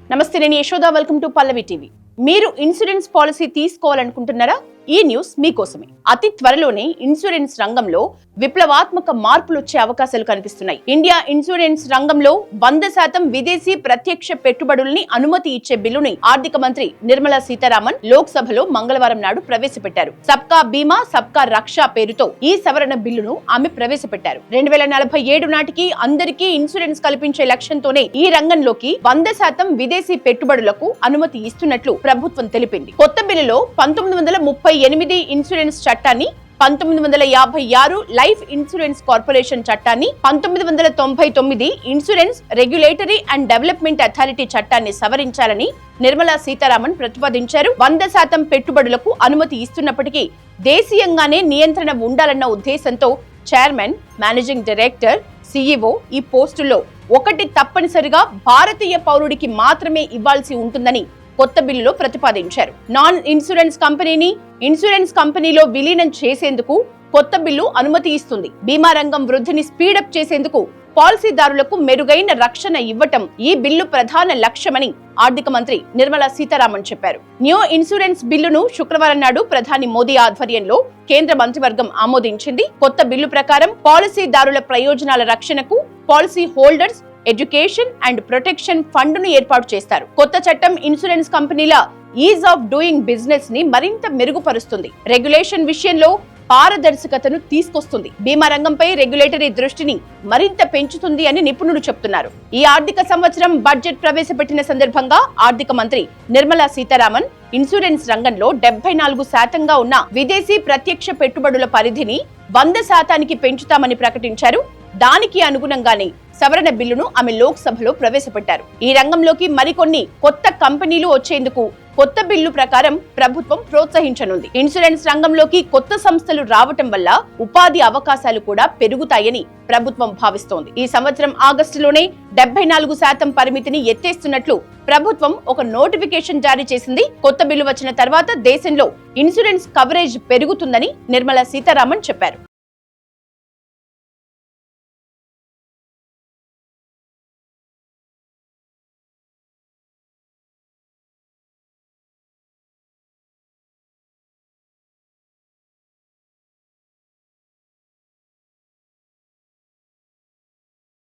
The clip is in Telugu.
నమస్తే, నేను Yashoda. Welcome to Pallavi TV. మీరు ఇన్సూరెన్స్ పాలసీ తీసుకోవాలనుకుంటున్నారా? ఈ న్యూస్ మీకోసమే. అతి త్వరలోనే ఇన్సూరెన్స్ రంగంలో విప్లవాత్మక మార్పులు వచ్చే అవకాశాలు కనిపిస్తున్నాయి. ఇండియా ఇన్సూరెన్స్ రంగంలో 100% విదేశీ ప్రత్యక్ష పెట్టుబడుల్ని అనుమతి ఇచ్చే బిల్లుని ఆర్థిక మంత్రి నిర్మలా సీతారామన్ లోక్సభలో మంగళవారం నాడు ప్రవేశపెట్టారు. సబ్కా బీమా సబ్కా రక్ష పేరుతో ఈ సవరణ బిల్లును ఆమె ప్రవేశపెట్టారు. 2047 నాటికి అందరికీ ఇన్సూరెన్స్ కల్పించే లక్ష్యంతోనే ఈ రంగంలోకి 100% విదేశీ పెట్టుబడులకు అనుమతి ఇస్తున్నట్లు ప్రభుత్వం తెలిపింది. కొత్త బిల్లులో 1938 ఇన్సూరెన్స్ చట్టాన్ని, 1956 లైఫ్ ఇన్సూరెన్స్ కార్పొరేషన్ చట్టాన్ని, 1999 insurance regulatory and development authority చట్టాన్ని సవరించాలని నిర్మలా సీతారామన్ ప్రతిపాదించారు. 100% పెట్టుబడులకు అనుమతి ఇస్తున్నప్పటికీ దేశీయంగానే నియంత్రణ ఉండాలన్న ఉద్దేశంతో చైర్మన్, మేనేజింగ్ డైరెక్టర్, CEO ఈ పోస్టుల్లో ఒకటి తప్పనిసరిగా భారతీయ పౌరుడికి మాత్రమే ఇవ్వాల్సి ఉంటుందని కొత్త బిల్లులో ప్రతిపాదించారు. నాన్ ఇన్సూరెన్స్ కంపెనీని ఇన్సూరెన్స్ కంపెనీలో విలీనం చేసేందుకు కొత్త బిల్లు అనుమతి ఇస్తుంది. బీమా రంగం వృద్ధిని స్పీడప్ చేసేందుకు పాలసీదారులకు మెరుగైన రక్షణ ఇవ్వటం ఈ బిల్లు ప్రధాన లక్ష్యమని ఆర్థిక మంత్రి నిర్మలా సీతారామన్ చెప్పారు. న్యూ ఇన్సూరెన్స్ బిల్లును శుక్రవారం నాడు ప్రధాని మోదీ ఆధ్వర్యంలో కేంద్ర మంత్రివర్గం ఆమోదించింది. కొత్త బిల్లు ప్రకారం పాలసీదారుల ప్రయోజనాల రక్షణకు policy holders education and protection fund ను ఏర్పాటు చేస్తారు. కొత్త చట్టం ఇన్సూరెన్స్ కంపెనీల ఈజ్ ఆఫ్ డూయింగ్ బిజినెస్ ని మరింత మెరుగుపరుస్తుంది. రెగ్యులేషన్ విషయంలో పారదర్శకతను తీసుకొస్తుంది. బీమా రంగంపై రెగ్యులేటరీ దృష్టిని మరింత పెంచుతుంది అని నిపుణులు చెప్తున్నారు. ఈ ఆర్థిక సంవత్సరం బడ్జెట్ ప్రవేశపెట్టిన సందర్భంగా ఆర్థిక మంత్రి నిర్మలా సీతారామన్ ఇన్సూరెన్స్ రంగంలో 74% ఉన్న విదేశీ ప్రత్యక్ష పెట్టుబడుల పరిధిని 100% పెంచుతామని ప్రకటించారు. దానికి అనుగుణంగానే సవరణ బిల్లును ఆమె లోక్సభలో ప్రవేశపెట్టారు. ఈ రంగంలోకి మరికొన్ని కొత్త కంపెనీలు వచ్చేందుకు కొత్త బిల్లు ప్రకారం ప్రభుత్వం ప్రోత్సహించనుంది. ఇన్సూరెన్స్ రంగంలోకి కొత్త సంస్థలు రావటం వల్ల ఉపాధి అవకాశాలు కూడా పెరుగుతాయని ప్రభుత్వం భావిస్తోంది. ఈ సంవత్సరం ఆగస్టులోనే 74% పరిమితిని ఎత్తేస్తున్నట్లు ప్రభుత్వం ఒక నోటిఫికేషన్ జారీ చేసింది. కొత్త బిల్లు వచ్చిన తర్వాత దేశంలో ఇన్సూరెన్స్ కవరేజ్ పెరుగుతుందని నిర్మలా సీతారామన్ చెప్పారు.